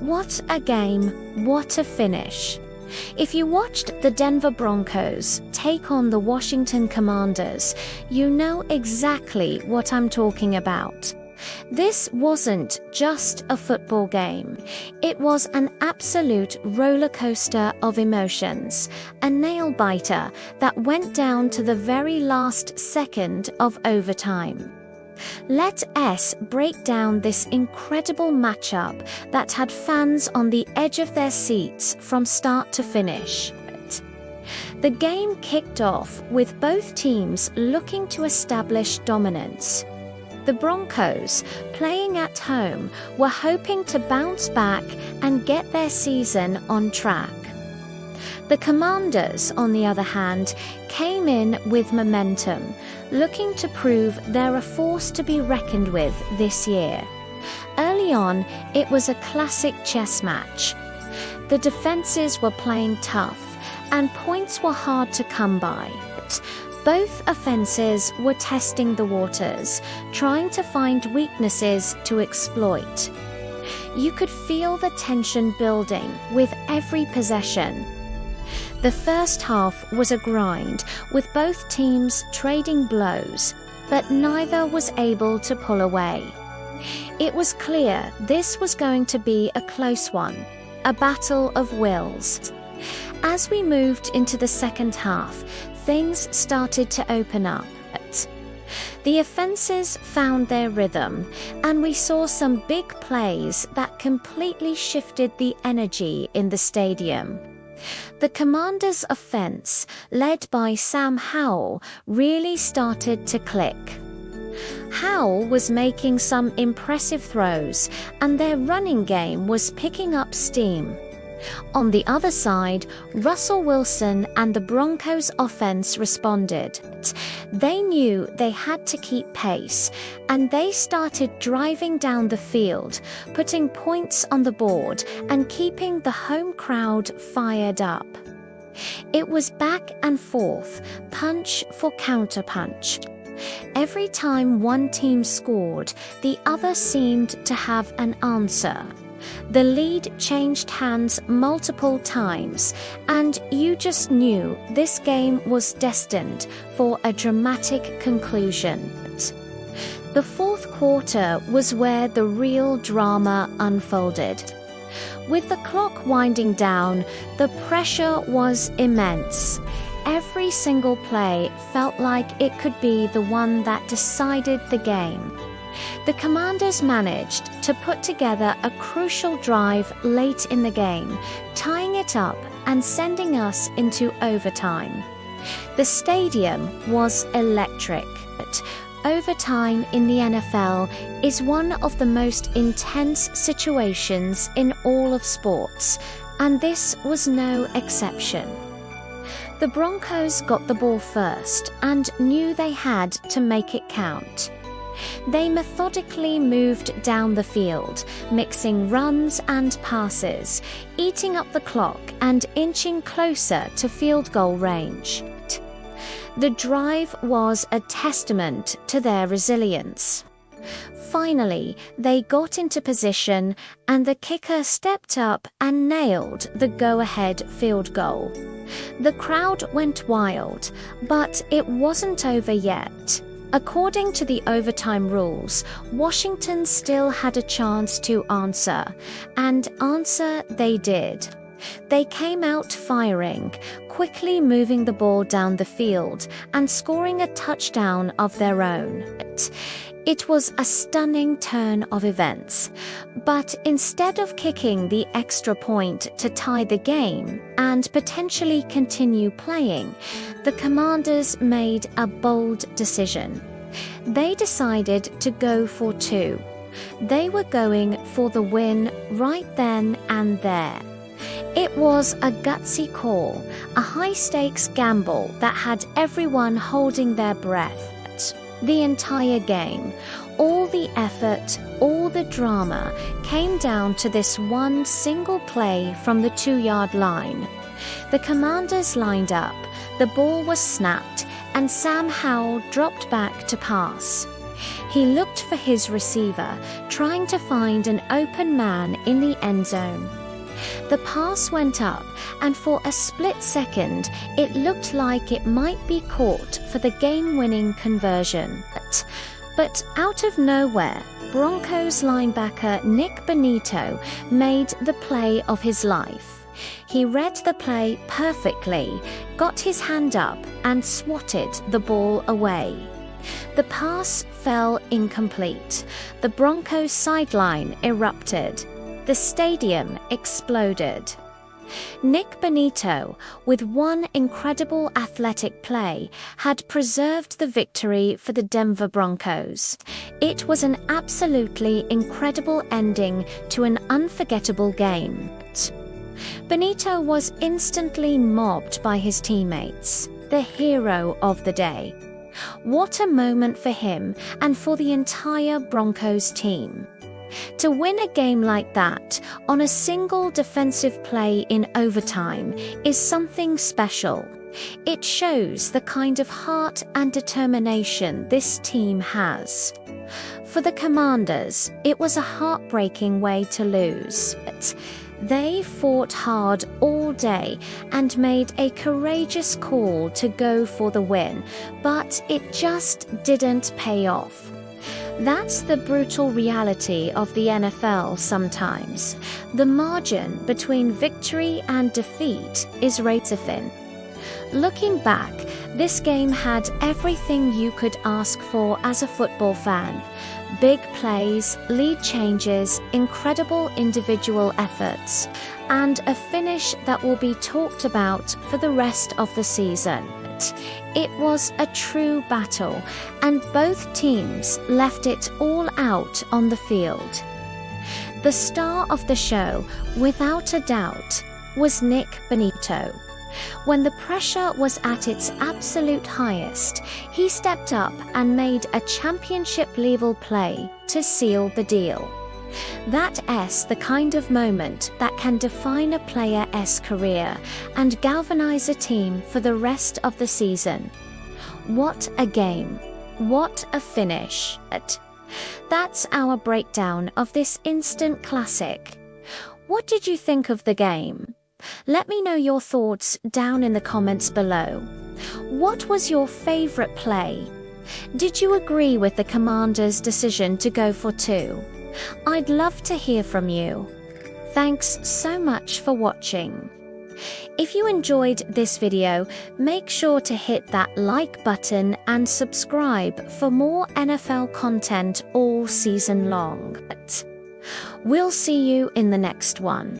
What a game, what a finish. If you watched the Denver Broncos take on the Washington Commanders, you know exactly what I'm talking about. This wasn't just a football game. It was an absolute roller coaster of emotions, a nail-biter that went down to the very last second of overtime. Let us break down this incredible matchup that had fans on the edge of their seats from start to finish. The game kicked off with both teams looking to establish dominance. The Broncos, playing at home, were hoping to bounce back and get their season on track. The Commanders, on the other hand, came in with momentum, looking to prove they're a force to be reckoned with this year. Early on, it was a classic chess match. The defenses were playing tough, and points were hard to come by. Both offenses were testing the waters, trying to find weaknesses to exploit. You could feel the tension building with every possession. The first half was a grind, with both teams trading blows, but neither was able to pull away. It was clear this was going to be a close one, a battle of wills. As we moved into the second half, things started to open up. The offenses found their rhythm, and we saw some big plays that completely shifted the energy in the stadium. The Commanders' offense, led by Sam Howell, really started to click. Howell was making some impressive throws, and their running game was picking up steam. On the other side, Russell Wilson and the Broncos' offense responded. They knew they had to keep pace, and they started driving down the field, putting points on the board and keeping the home crowd fired up. It was back and forth, punch for counterpunch. Every time one team scored, the other seemed to have an answer. The lead changed hands multiple times, and you just knew this game was destined for a dramatic conclusion. The fourth quarter was where the real drama unfolded. With the clock winding down, the pressure was immense. Every single play felt like it could be the one that decided the game. The Commanders managed to put together a crucial drive late in the game, tying it up and sending us into overtime. The stadium was electric. Overtime in the NFL is one of the most intense situations in all of sports, and this was no exception. The Broncos got the ball first and knew they had to make it count. They methodically moved down the field, mixing runs and passes, eating up the clock and inching closer to field goal range. The drive was a testament to their resilience. Finally, they got into position, and the kicker stepped up and nailed the go-ahead field goal. The crowd went wild, but it wasn't over yet. According to the overtime rules, Washington still had a chance to answer, and answer they did. They came out firing, quickly moving the ball down the field and scoring a touchdown of their own. It was a stunning turn of events, but instead of kicking the extra point to tie the game and potentially continue playing, the Commanders made a bold decision. They decided to go for two. They were going for the win right then and there. It was a gutsy call, a high-stakes gamble that had everyone holding their breath. The entire game, all the effort, all the drama came down to this one single play from the 2-yard line. The Commanders lined up, the ball was snapped, and Sam Howell dropped back to pass. He looked for his receiver, trying to find an open man in the end zone. The pass went up, and for a split second, it looked like it might be caught for the game-winning conversion. But out of nowhere, Broncos linebacker Nick Bonitto made the play of his life. He read the play perfectly, got his hand up, and swatted the ball away. The pass fell incomplete. The Broncos sideline erupted. The stadium exploded. Nick Bonitto, with one incredible athletic play, had preserved the victory for the Denver Broncos. It was an absolutely incredible ending to an unforgettable game. Bonitto was instantly mobbed by his teammates, the hero of the day. What a moment for him and for the entire Broncos team. To win a game like that on a single defensive play in overtime is something special. It shows the kind of heart and determination this team has. For the Commanders, it was a heartbreaking way to lose. They fought hard all day and made a courageous call to go for the win, but it just didn't pay off. That's the brutal reality of the NFL sometimes. The margin between victory and defeat is razor thin. Looking back, this game had everything you could ask for as a football fan. Big plays, lead changes, incredible individual efforts, and a finish that will be talked about for the rest of the season. It was a true battle, and both teams left it all out on the field. The star of the show, without a doubt, was Nick Bonitto. When the pressure was at its absolute highest, he stepped up and made a championship-level play to seal the deal. That's the kind of moment that can define a player's career and galvanize a team for the rest of the season. What a game. What a finish. That's our breakdown of this instant classic. What did you think of the game? Let me know your thoughts down in the comments below. What was your favorite play? Did you agree with the Commanders' decision to go for two? I'd love to hear from you. Thanks so much for watching. If you enjoyed this video, make sure to hit that like button and subscribe for more NFL content all season long. We'll see you in the next one.